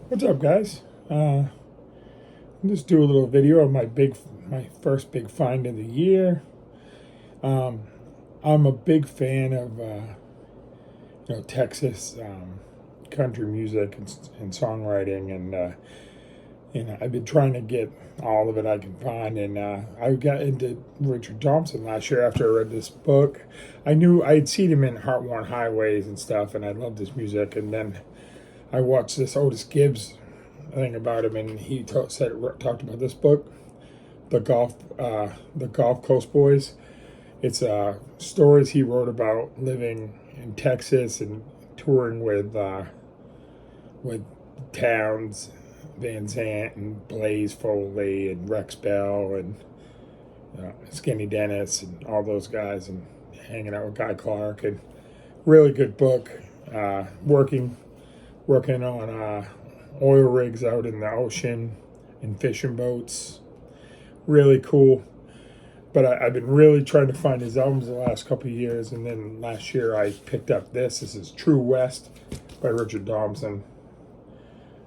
What's up, guys? I'll just do a little video of my first big find of the year. Um, I'm a big fan of Texas country music and songwriting, and I've been trying to get all of it I can find. And I got into Richard Dobson last year after I read this book. I knew I had seen him in Heart-Worn Highways and stuff, and I loved his music. And then I watched this Otis Gibbs thing about him, and he talked about this book, the Gulf Coast Boys. It's stories he wrote about living in Texas and touring with Towns, Van Zant, and Blaze Foley, and Rex Bell, and Skinny Dennis, and all those guys, and hanging out with Guy Clark. And really good book. Working on oil rigs out in the ocean and fishing boats. Really cool. But I've been really trying to find his albums the last couple of years, and then last year I picked up this. This is True West by Richard Dobson,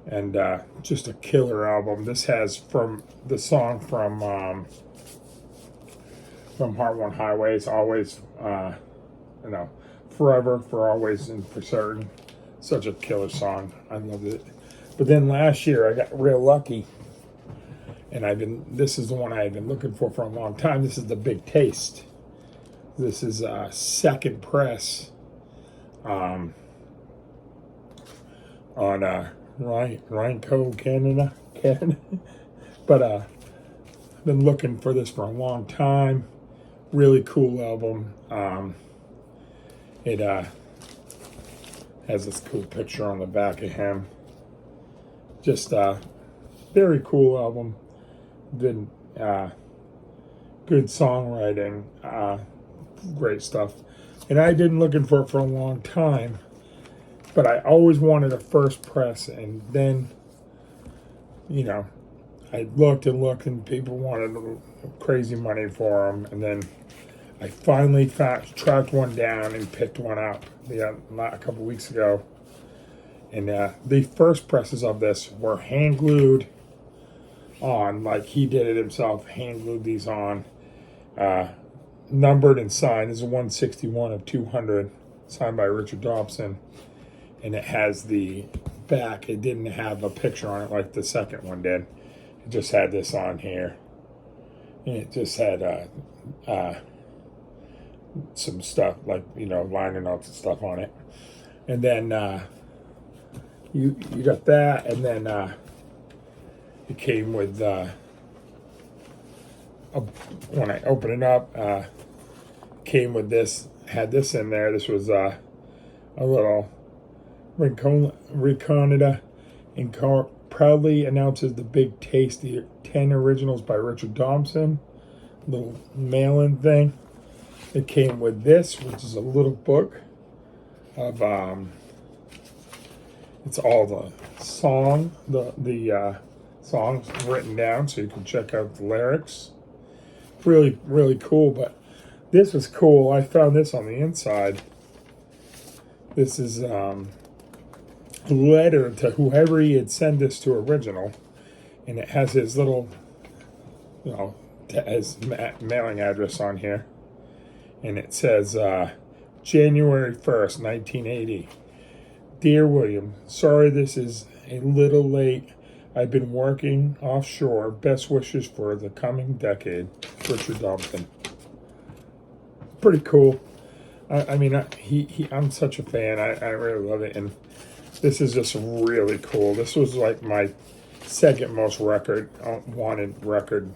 and just a killer album. This has from the song from Heart-Worn Highways, always, forever, for always, and for certain. Such a killer song. I loved it. But then last year I got real lucky, and this is the one I've been looking for a long time. This is The Big Taste. This is a second press on Rhinco, Canada. But I've been looking for this for a long time. Really cool album. It has this cool picture on the back of him. Just very cool album. Been good songwriting, great stuff. And I've been looking for it for a long time, but I always wanted a first press. And then, I looked and looked, and people wanted crazy money for them. And then I finally tracked one down and picked one up a couple weeks ago. And the first presses of this were hand glued on, like he did it himself, hand glued these on, numbered and signed. This is 161 of 200, signed by Richard Dobson. And it has the back. It didn't have a picture on it like the second one did. It just had this on here. And it just had some stuff like, liner notes and stuff on it. And then you got that, and then it came with when I open it up, came with this, had this in there. This was a little Reconida, and proudly announces the Big Taste, the 10 originals by Richard Dobson. Little mail-in thing. It came with this, which is a little book of it's all the songs written down, so you can check out the lyrics. Really, really cool. But this was cool. I found this on the inside. This is a letter to whoever he had sent this to original, and it has his little, his mailing address on here. And it says, January 1st, 1980. Dear William, sorry this is a little late. I've been working offshore. Best wishes for the coming decade. Richard Dobson. Pretty cool. I'm such a fan. I really love it. And this is just really cool. This was like my second most wanted record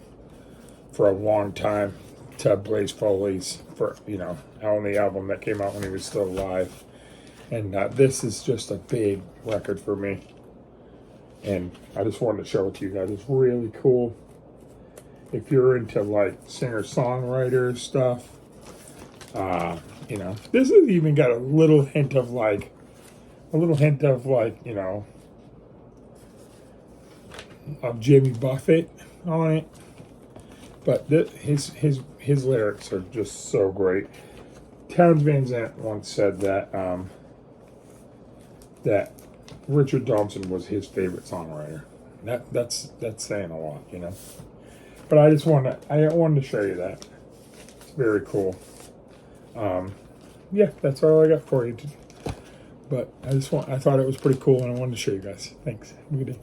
for a long time, to Blaze Foley's, for only album that came out when he was still alive. And this is just a big record for me, and I just wanted to show it to you guys. It's really cool. If you're into like singer-songwriter stuff, this has even got a little hint of of Jimmy Buffett on it. But his lyrics are just so great. Towns Van Zandt once said that Richard Dobson was his favorite songwriter. That's saying a lot, you know. But I wanted to show you that. It's very cool. Yeah, that's all I got for you. But I thought it was pretty cool, and I wanted to show you guys. Thanks. Have a good day.